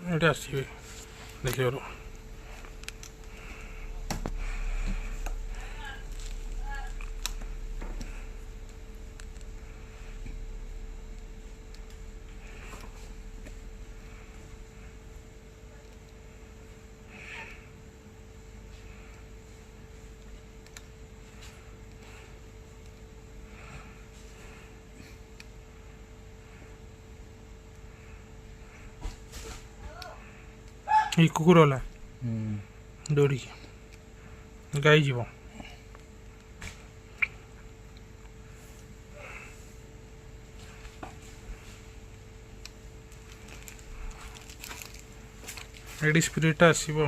ଏଇଠି ଆସିବେ ଦେଖିବାରୁ ଏଇ କୁକୁର ହେଲା ଦୌଡ଼ିକି ଗାଈ ଯିବ ଏଇଠି ସ୍ପିରିଟ୍ଟା ଆସିବ